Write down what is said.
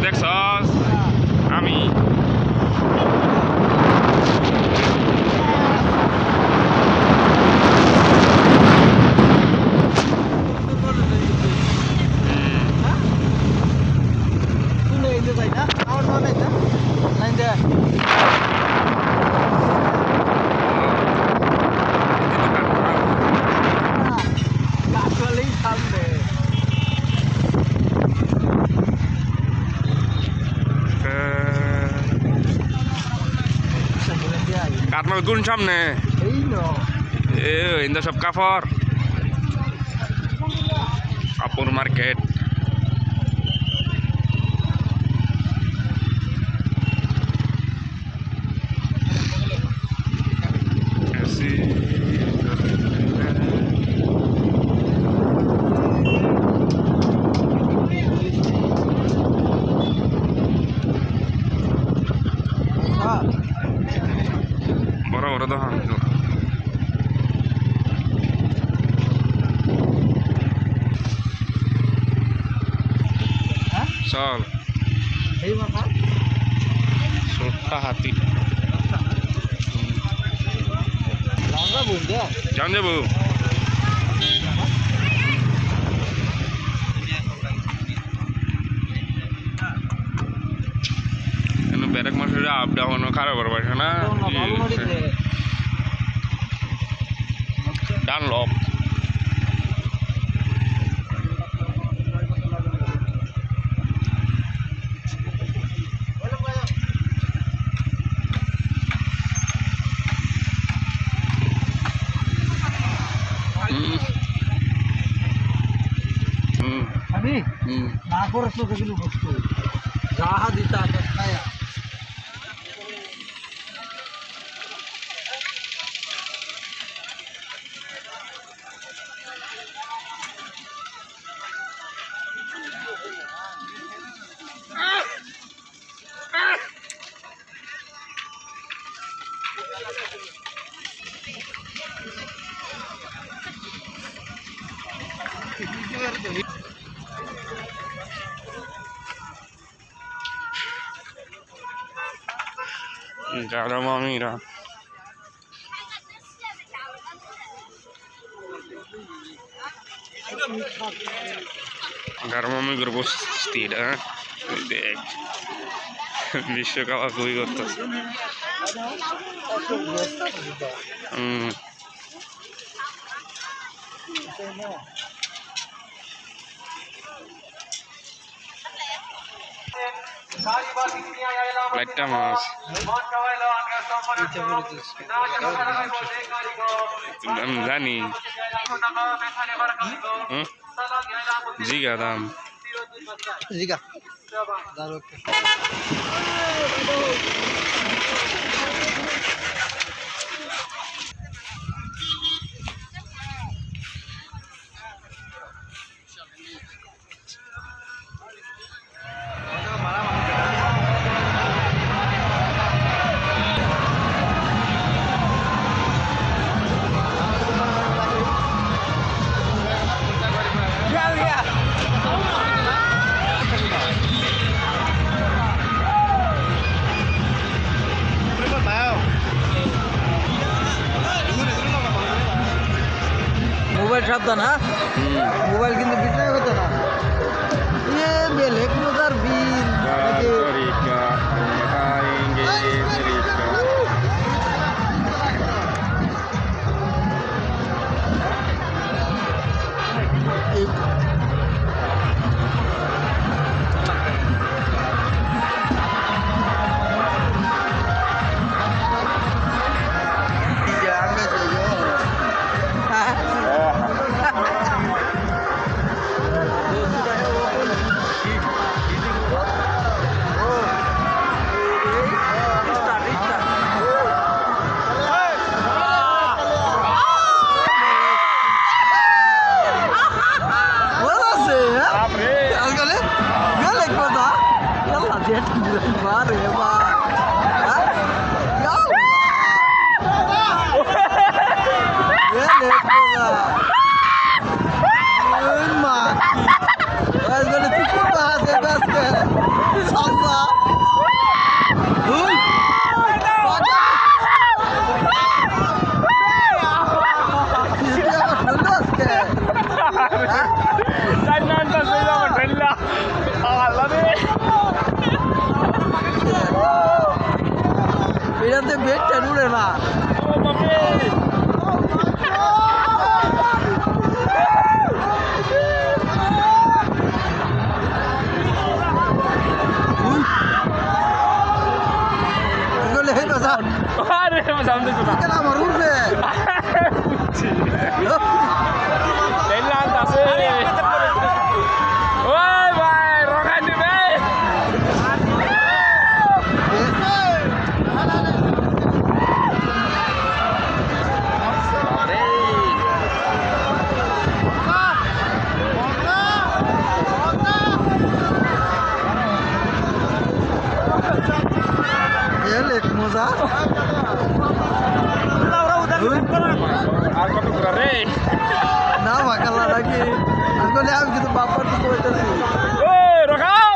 দেখছস আমি কাঠমাল কোন সামনে এই সব কাপড় মার্কেট বড় বড় দোকান চল ছোট্টা হাতি যান যাবো ব্যারাক মাসের আপ ডাউন খারাপ করবার না ডানলপ আমি না করছ তো কিছু বস্তু যাহা দিতা খায়া যারা মামিরা গারমামি করে বসছি এটা দেখ বিশ্বকাপ খুবই করতেছে লাইটটা মাছ আমি জানি জিগা দাম জিগা मोबाइल सावधान हाँ मोबाइल किन्तु बिछाया होता ना ये बेलेग मजार bill Mare, ma. Ya Allah. Ele pula. Mati. Mas quando tu pular, você gasca. Salva. Ui. এটাতে বেডটা উড়ে না আমার উঠবে মজা আর কত ঘোরা রে না ভাকালা নাকি আমি কিন্তু বাপার তো কইতেছি রোকা